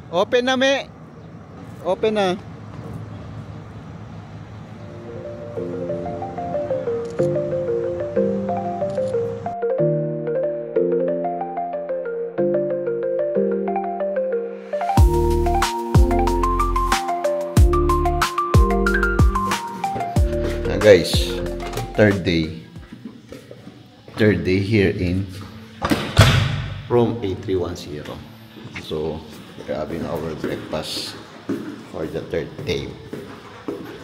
Open na, me. Open na. Guys, third day here in room A310. So we're having our breakfast for the third day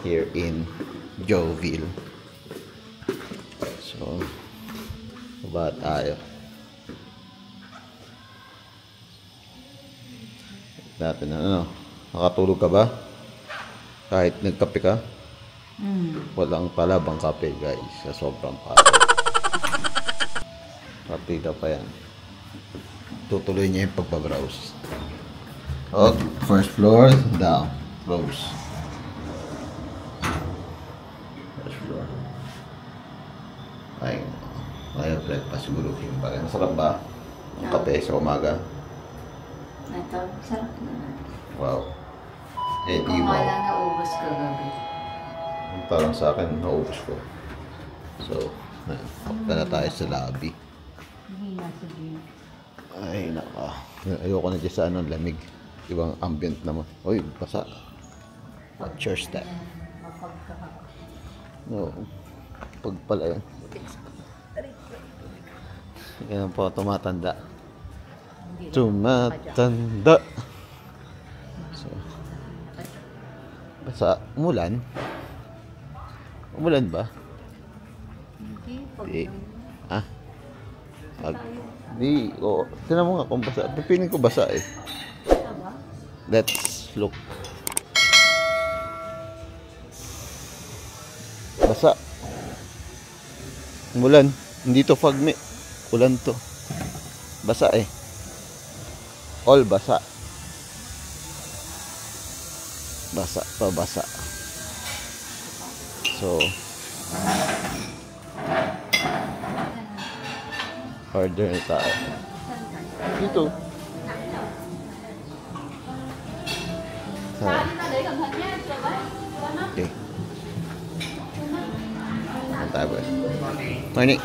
here in Joville. So baba tayo. Natin ano, nakatulog ka ba? Kahit nagkape ka? Walang palabang kape guys, sa sobrang pagod. Partida pa yan. Tutuloy niya yung pagbabrowse. Okay, first floor, down, close. First floor. Ay, breakfast siguro yung bagay. Masarap ba? Ang kape sa umaga? Ito, sarap naman. Wow. Eh, di Kung mo. wala naubos ko gabi. Parang sa akin, naubos ko. So, pakta na tayo sa lobby. Mahina sa gym. Ay, naka. Ayoko na dyan sa ano, lamig. Ibang ambient naman. Uy, basa. Cheers tayo. No. Pag pala yan. Yan po, tumatanda. Tumatanda. So, basa. Umulan. Umulan ba? Hindi. Ah? Di. Oh, tinan mo nga kung basa. Pipiling ko basa eh. Let's look. Basa. Umulan. Hindi to fagme. Ulan to. Basa eh. All basa. Basa pa basa. So, order na tayo. Dito. Okay. Ano tayo ba? Morning.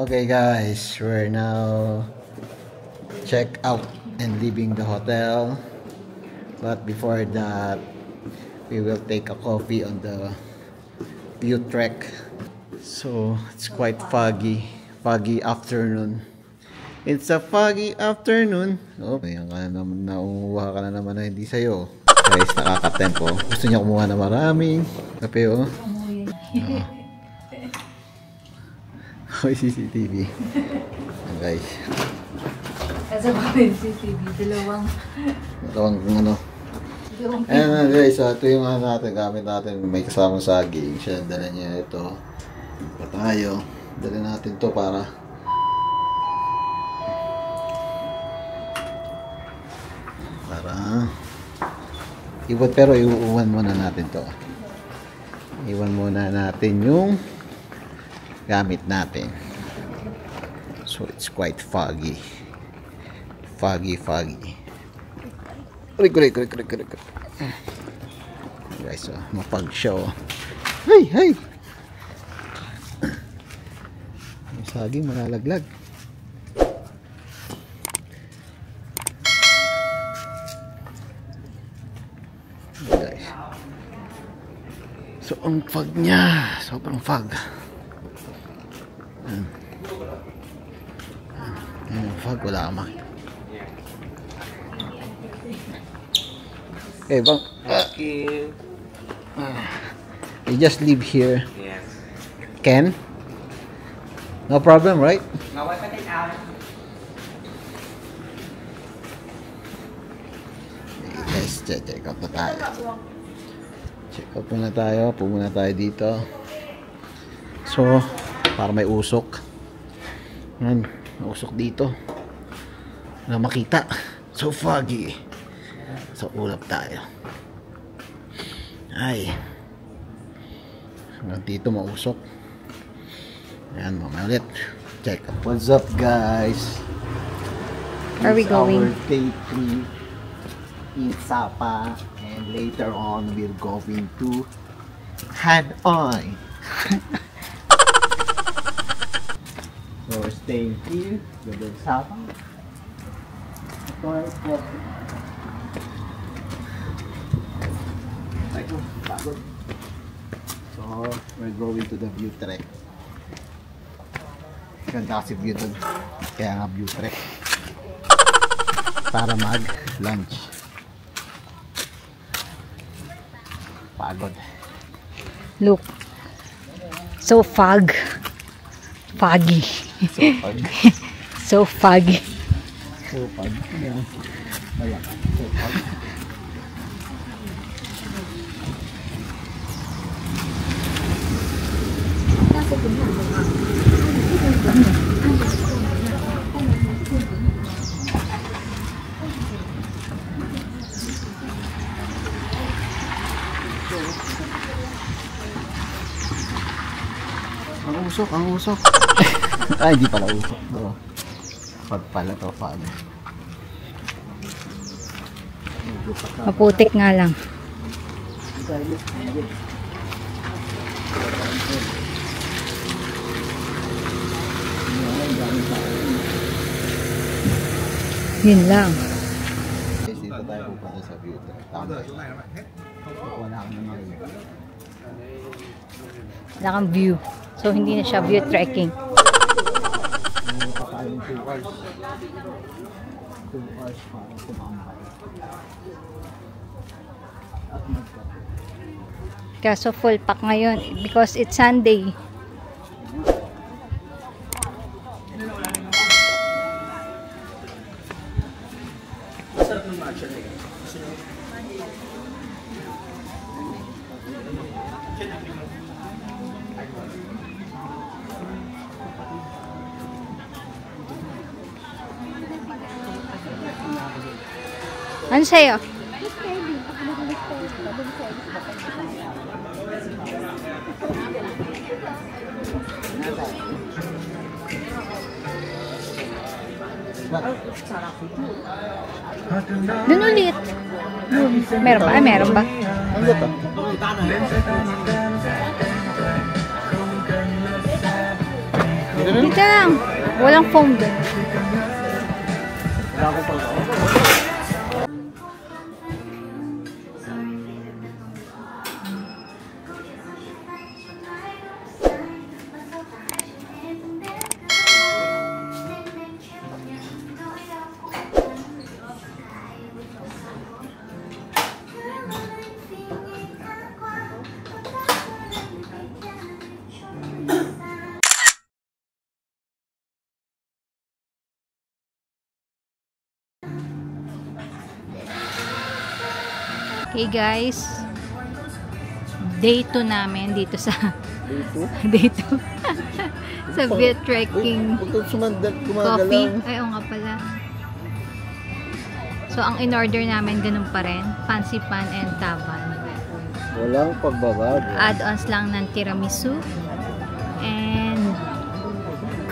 Okay guys, we're now check out and leaving the hotel, but before that we will take a coffee on the view trek. So, it's quite foggy. Foggy afternoon. It's a foggy afternoon. Oh, ayan ka na naman, nauuha ka na naman na hindi sa'yo. Guys, nakakatempo. Gusto niya kumuha na maraming kape, oh. Hoy, CCTV. Guys. Kasama yung CCTV, dalawang ano. Ayan na guys, ito yung natin, gamit natin. May kasamang saging. Siya, dala niya ito. Pa tayo. Dala natin to para pero iuwan muna natin to. Iwan muna natin yung gamit natin. So it's quite foggy. Foggy. Kurik. Guys, so, mapag siya, oh. Hey! Yung saging malalaglag. Guys. So, ang fog niya. Sobrang fog. Ang fog, wala kang makita. Okay, bang. You just live here. Yes. Ken? No problem, right? No, I put it out. Guys, check up na tayo. Check up muna tayo. Pumunta tayo dito. So, para may usok. Yan, may usok dito. Na makita. So foggy. So, ulap tayo. Ay. Hanggang dito mausok. Ayan, mamaya ulit. Check up. What's up, guys? Are we going? Our day 3 in Sapa. And later on, we're going to Hanoi. So, we're staying here. We're in Sapa. So, we're going to the view trek. Ganda kasi view dun. Kaya nga view trek. Para mag-lunch. Pagod. Look. So foggy. So pag. So foggy. So pag. Yeah. Wala. So pag. Ang usok. Ay, hindi pala usok. Bro. Pag pala to, pag. Maputik nga lang. Yun lang. Guys, dito tayo pupunta sa view. Wala kang naman. Wala kang view. So, hindi na siya view trekking. Papayong 2 hours. 2 hours para kumambay. At magkape. Kaso full pack ngayon because it's Sunday. Ano sa'yo? Doon ulit. Meron ba? Ay, meron ba? Ano ba? Dito lang. Walang foam doon. Wala akong pala. Hey guys, day 2 namin dito sa Dito? day 2 sa beer trekking Huwag kang coffee. gumagalaw. Ay, oo nga pala. So, ang in-order namin ganun pa rin, fancy pan and taban. Walang pagbabago. Add-ons lang ng tiramisu and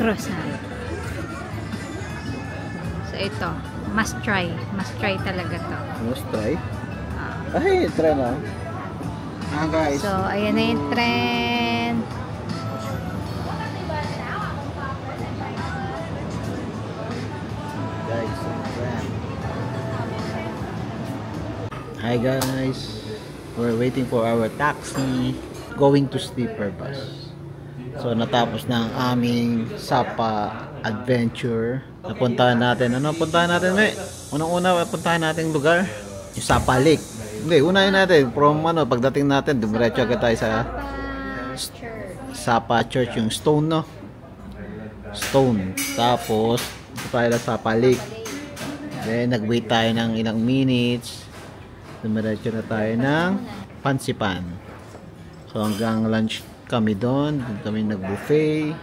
croissant. So, ito, must try talaga to. Let's try. Ay, try na. Guys. So, ayan na yung trend. Guys, hi guys. We're waiting for our taxi going to sleeper bus. So, natapos na ang aming Sapa adventure. Napuntahan natin. Ano puntahan natin, May? Unang-una, puntahan natin lugar. Yung Sapa Lake. Hindi, unahin natin. From pagdating natin, dumiretso agad tayo sa Sapa Church, yung stone, no? Stone. Tapos, tayo na Sapa Lake. Then, nag-wait tayo ng ilang minutes. Dumiretso na tayo ng Pansipan. So, hanggang lunch kami doon. Doon kami nag-buffet.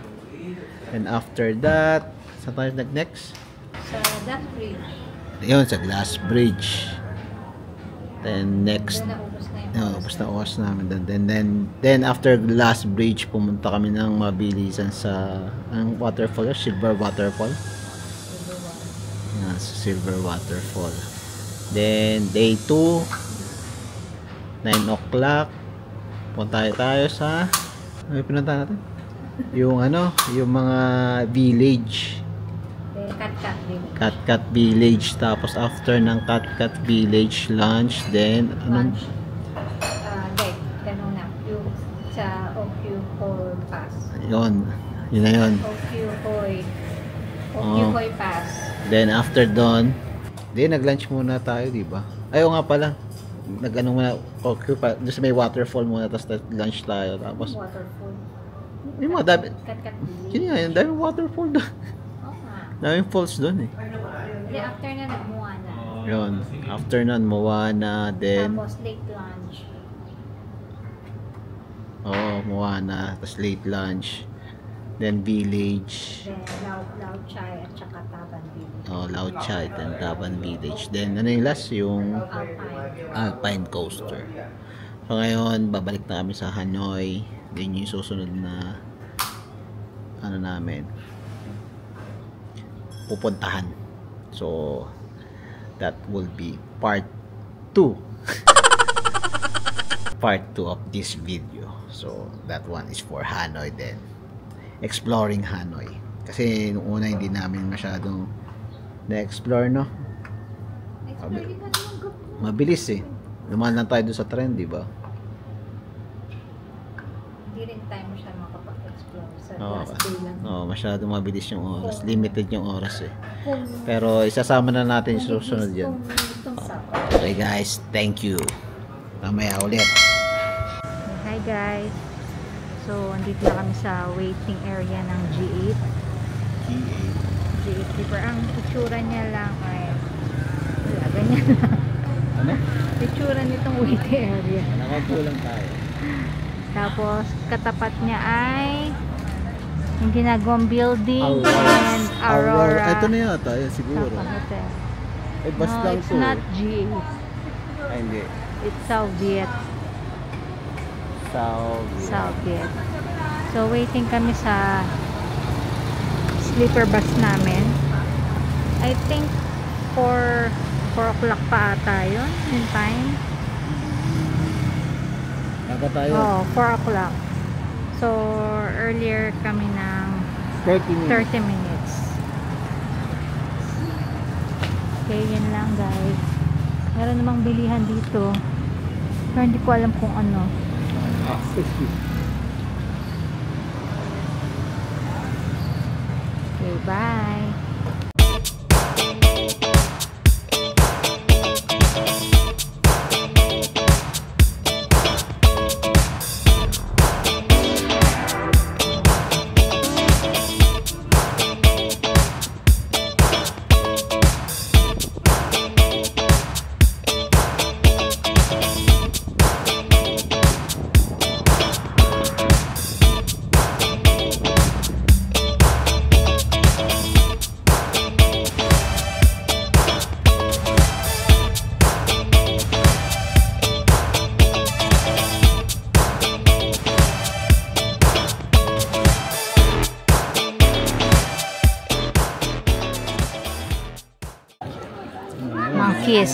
And after that, saan tayo nag-next? Sa Glass Bridge. Yun, sa Glass Bridge. Then next, ubos na oras namin doon. Then after Glass Bridge, pumunta kami ng mabilisan sa ang waterfall, Silver Waterfall. Silver Waterfall. Then day 2, 9 o'clock, punta tayo sa ano pinunta natin? Yung yung mga village. Cat Village. Tapos after ng Cat Village, lunch. Then lunch. Ganun na. Yung sa Okyuhoy Pass. Yun na yun. Okyuhoy Pass. Then after doon, nag-lunch muna tayo, di ba? Ayaw nga pala. Nag-ano muna, doon sa may waterfall muna, tapos lunch tayo. Tapos Waterfall. yung mga dami. Cat Village. Yun nga, yung daming waterfall doon. Daming falls doon eh. Then after na nag-Moana. Yun. After nun, Moana. Then Tapos late lunch. Moana. Tapos late lunch. Then village. Then Lao Chai at saka Taban Village. Lao Chai and Taban Village. Then ano yung last? Yung Alpine Coaster. So ngayon, babalik na kami sa Hanoi. Then yung susunod na namin pupuntahan. So that will be part 2. Part 2 of this video. So that one is for Hanoi then. Exploring Hanoi. Kasi nung una hindi namin masyadong na-explore, no? Mabilis eh. Dumaan lang tayo doon sa trend, di ba? Hindi rin tayo masyadong makapag-explore sa last day lang. Masyadong mabilis yung oras. Limited yung oras eh. Pero isasama na natin yung susunod yan. Okay guys, thank you. Mamaya ulit. Hi guys. So, andito na kami sa waiting area ng G8. G8 Sleeper. Ang itsura niya lang ay ganyan lang. Ano? Itsura nitong waiting area. Nakakulang tayo. Tapos, katapat niya ay yung ginagawang building and Aurora. Ito na yata, yan siguro. Hotel. Bus No, lang it's to. not G8. Ay, hindi. It's Soviet. Soviet. So, waiting kami sa sleeper bus namin. I think 4 o'clock pa ata yun in time. Naka tayo. 4 o'clock. So, earlier kami ng 30 minutes. Okay, yan lang guys. Meron namang bilihan dito. Pero hindi ko alam kung ano. Okay, bye.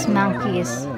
Monkeys.